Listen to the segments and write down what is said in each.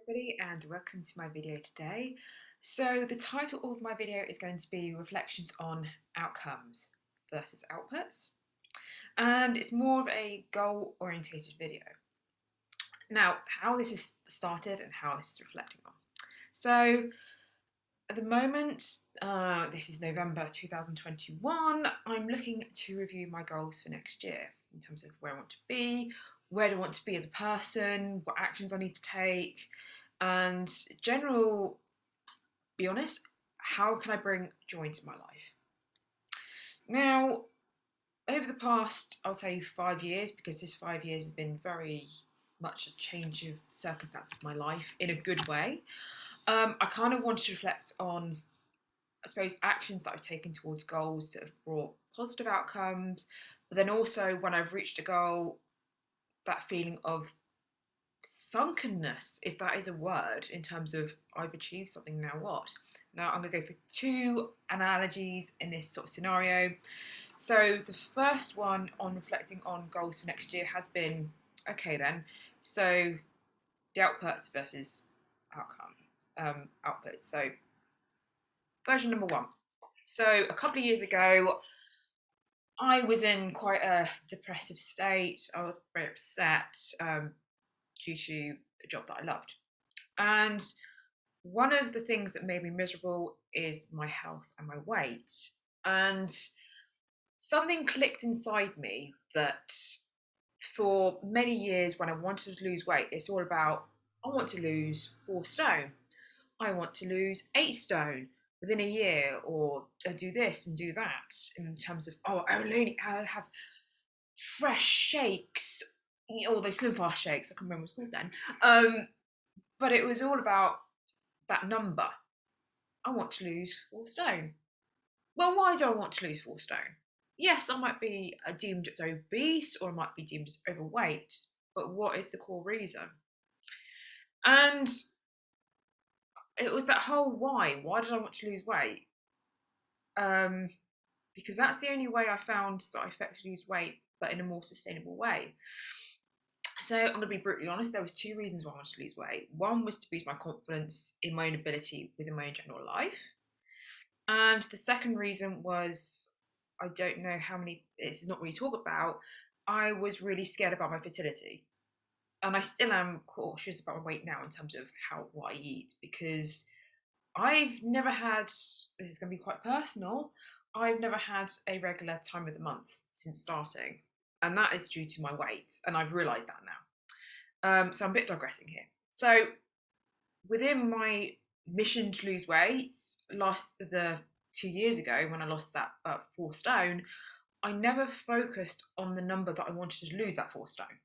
everybody and welcome to my video today. So the title of my video is going to be reflections on outcomes versus outputs, and it's more of a goal orientated video. Now, how this is started and how this is reflecting on. So at the moment, this is November 2021, I'm looking to review my goals for next year in terms of where I want to be, where do I want to be as a person, what actions I need to take, and general, be honest, how can I bring joy into my life? Now, over the past, I'll say 5 years, because this 5 years has been very much a change of circumstances of my life in a good way. I kind of wanted to reflect on, I suppose, actions that I've taken towards goals that have brought positive outcomes, but then also when I've reached a goal, that feeling of sunkenness, if that is a word, in terms of I've achieved something, now what? Now I'm going to go for two analogies in this sort of scenario. So the first one on reflecting on goals for next year has been, okay then, so the outputs versus outputs. So version number one. So a couple of years ago, I was in quite a depressive state. I was very upset due to a job that I loved. And one of the things that made me miserable is my health and my weight. And something clicked inside me that for many years when I wanted to lose weight, it's all about, I want to lose 4 stone. I want to lose 8 stone within a year, or do this and do that in terms of, oh, I only have fresh shakes, or those slim fast shakes, I can't remember what it's called then. But it was all about that number. I want to lose 4 stone. Well, why do I want to lose 4 stone? Yes, I might be deemed as obese or I might be deemed as overweight, but what is the core reason? And it was that whole why. Why did I want to lose weight? Because that's the only way I found that I effectively lose weight, but in a more sustainable way. So I'm going to be brutally honest, there was 2 reasons why I wanted to lose weight. One was to boost my confidence in my own ability within my own general life. And the second reason was, I don't know how many, this is not really talked about, I was really scared about my fertility. And I still am cautious about my weight now in terms of what I eat, because I've never had, this is going to be quite personal, I've never had a regular time of the month since starting. And that is due to my weight. And I've realised that now. So I'm a bit digressing here. So within my mission to lose weight, the 2 years ago when I lost that 4 stone, I never focused on the number that I wanted to lose that 4 stone.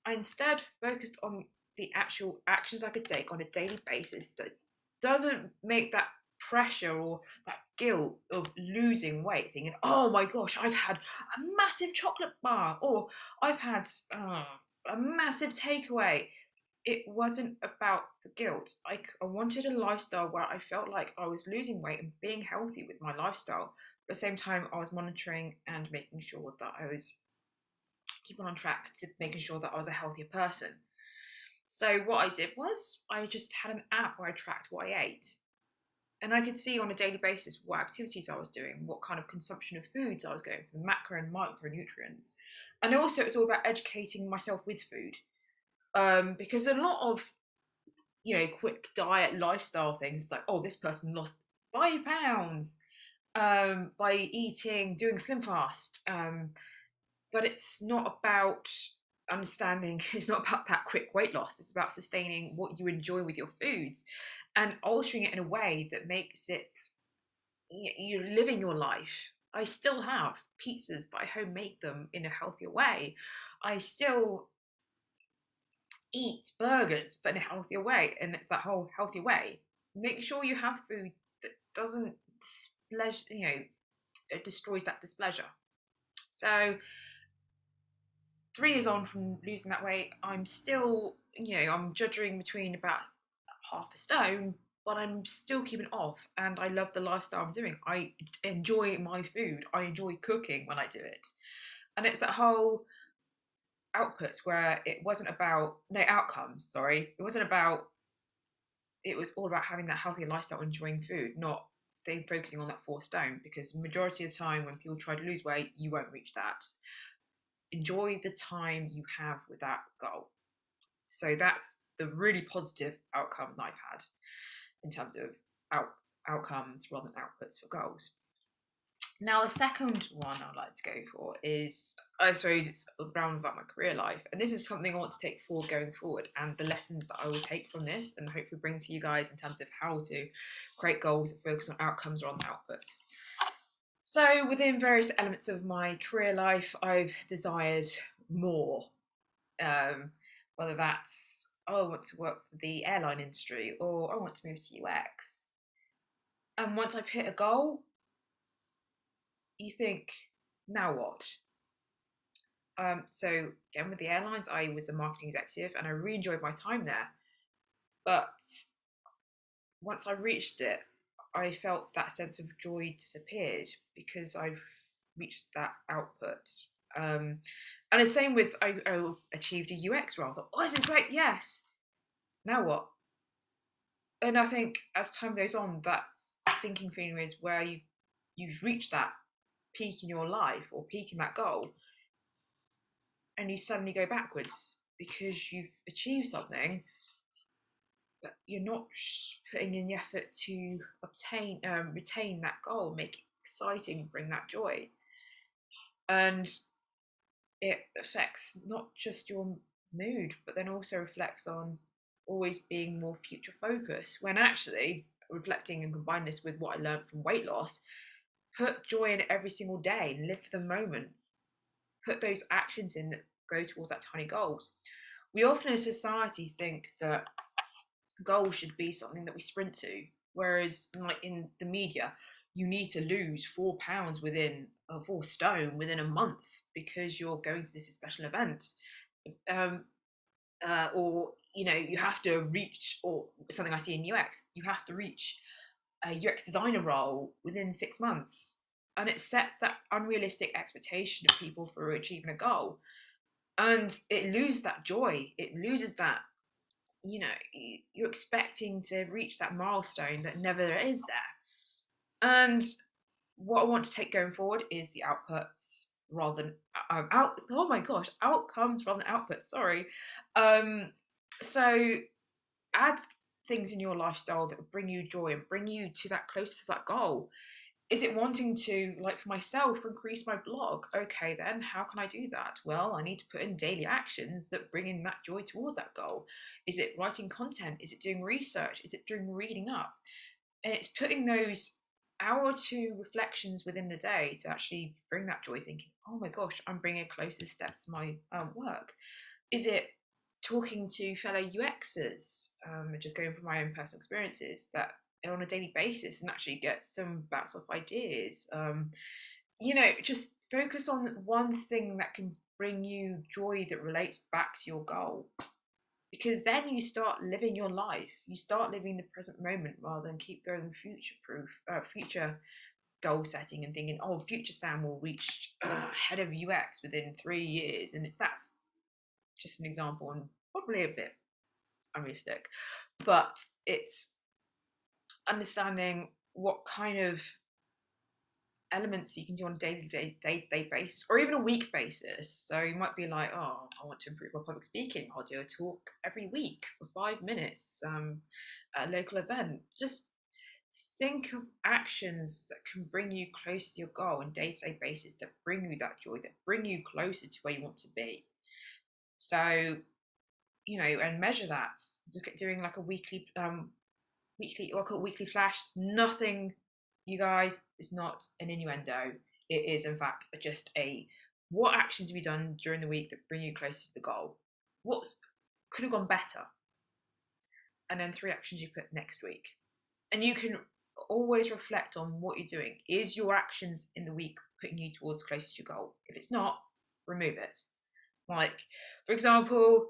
I instead focused on the actual actions I could take on a daily basis that doesn't make that pressure or that guilt of losing weight, thinking, oh my gosh, I've had a massive chocolate bar, or I've had a massive takeaway. It wasn't about the guilt. I wanted a lifestyle where I felt like I was losing weight and being healthy with my lifestyle. But at the same time, I was monitoring and making sure that I was keeping on track to making sure that I was a healthier person. So what I did was I just had an app where I tracked what I ate. And I could see on a daily basis what activities I was doing, what kind of consumption of foods I was going for, the macro and micronutrients. And also it was all about educating myself with food. Because a lot of quick diet lifestyle things, it's like, oh, this person lost 5 pounds by doing slim fast. But it's not about understanding, it's not about that quick weight loss. It's about sustaining what you enjoy with your foods and altering it in a way that makes it, you're living your life. I still have pizzas, but I homemade them in a healthier way. I still eat burgers, but in a healthier way, and it's that whole healthy way. Make sure you have food that doesn't displeasure, it destroys that displeasure. So 3 years on from losing that weight, I'm still, I'm juddering between about half a stone, but I'm still keeping off, and I love the lifestyle I'm doing. I enjoy my food. I enjoy cooking when I do it, and it's that whole outputs where it wasn't about no outcomes, sorry. It was all about having that healthy lifestyle, enjoying food, not focusing on that 4 stone, because the majority of the time when people try to lose weight, you won't reach that. Enjoy the time you have with that goal. So that's the really positive outcome that I've had in terms of outcomes rather than outputs for goals. Now, the second one I'd like to go for is, I suppose, it's around about my career life. And this is something I want to take forward going forward, and the lessons that I will take from this and hopefully bring to you guys in terms of how to create goals that focus on outcomes rather than outputs. So within various elements of my career life, I've desired more. Whether that's, oh, I want to work for the airline industry, or I want to move to UX. And once I've hit a goal, you think, now what? So again, with the airlines, I was a marketing executive and I really enjoyed my time there. But once I reached it, I felt that sense of joy disappeared because I've reached that output. And the same with, I achieved a UX role. I thought, oh, this is great, yes. Now what? And I think as time goes on, that sinking feeling is where you've reached that peak in your life or peak in that goal, and you suddenly go backwards because you've achieved something, but you're not putting in the effort to retain that goal, make it exciting, bring that joy. And it affects not just your mood, but then also reflects on always being more future focused, when actually reflecting and combine this with what I learned from weight loss, put joy in every single day and live for the moment. Put those actions in that go towards that tiny goals. We often in society think that goals should be something that we sprint to, whereas like in the media, you need to lose 4 pounds within 4 stone within a month because you're going to this special event. Or you have to reach, or something I see in UX, you have to reach a UX designer role within 6 months, and it sets that unrealistic expectation of people for achieving a goal, and it loses that joy. It loses that, you're expecting to reach that milestone that never is there. And what I want to take going forward is the outputs rather than oh my gosh, outcomes rather than outputs. Sorry. So add things in your lifestyle that bring you joy and bring you to that close to that goal. Is it wanting to, like for myself, increase my blog? Okay, then how can I do that? Well, I need to put in daily actions that bring in that joy towards that goal. Is it writing content? Is it doing research? Is it doing reading up? And it's putting those hour or two reflections within the day to actually bring that joy, thinking, oh my gosh, I'm bringing closer steps to my work. Is it talking to fellow UXers, just going from my own personal experiences, that on a daily basis and actually get some bounce off ideas? Just focus on one thing that can bring you joy that relates back to your goal, because then you start living your life. You start living the present moment rather than keep going future goal setting and thinking, oh, future Sam will reach head of UX within 3 years. And that's just an example and probably a bit unrealistic, but it's understanding what kind of elements you can do on a day-to-day basis, or even a week basis. So you might be like, oh, I want to improve my public speaking, I'll do a talk every week for 5 minutes at a local event. Just think of actions that can bring you close to your goal on a day-to-day basis, that bring you that joy, that bring you closer to where you want to be. So and measure that. Look at doing like a weekly flash. It's nothing, you guys, it's not an innuendo. It is in fact just what actions have you done during the week that bring you closer to the goal? What could have gone better? And then 3 actions you put next week. And you can always reflect on what you're doing. Is your actions in the week putting you towards closer to your goal? If it's not, remove it. Like, for example,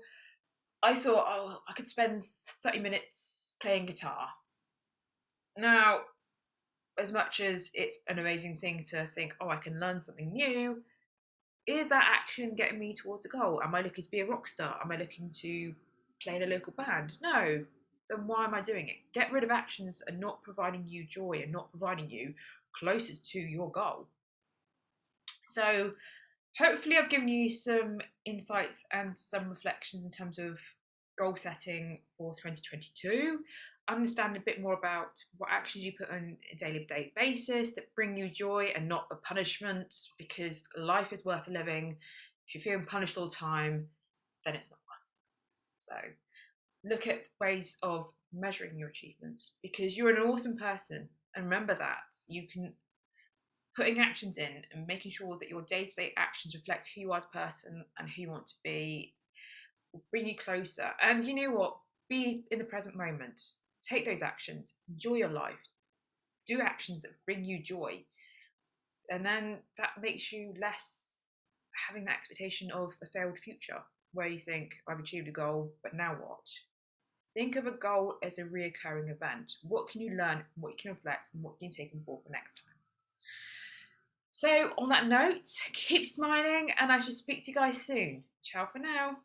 I thought, oh, I could spend 30 minutes playing guitar. Now, as much as it's an amazing thing to think, oh, I can learn something new, is that action getting me towards a goal? Am I looking to be a rock star? Am I looking to play in a local band? No. Then why am I doing it? Get rid of actions that are not providing you joy and not providing you closer to your goal. So hopefully I've given you some insights and some reflections in terms of goal setting for 2022. Understand a bit more about what actions you put on a daily day basis that bring you joy and not a punishment, because life is worth living. If you're feeling punished all the time, then it's not fun. So look at ways of measuring your achievements, because you're an awesome person. And remember that you can putting actions in and making sure that your day-to-day actions reflect who you are as a person and who you want to be will bring you closer. And you know what? Be in the present moment. Take those actions. Enjoy your life. Do actions that bring you joy. And then that makes you less having that expectation of a failed future where you think, I've achieved a goal, but now what? Think of a goal as a reoccurring event. What can you learn, what you can reflect, and what can you take on board for next time? So, on that note, keep smiling, and I shall speak to you guys soon. Ciao for now.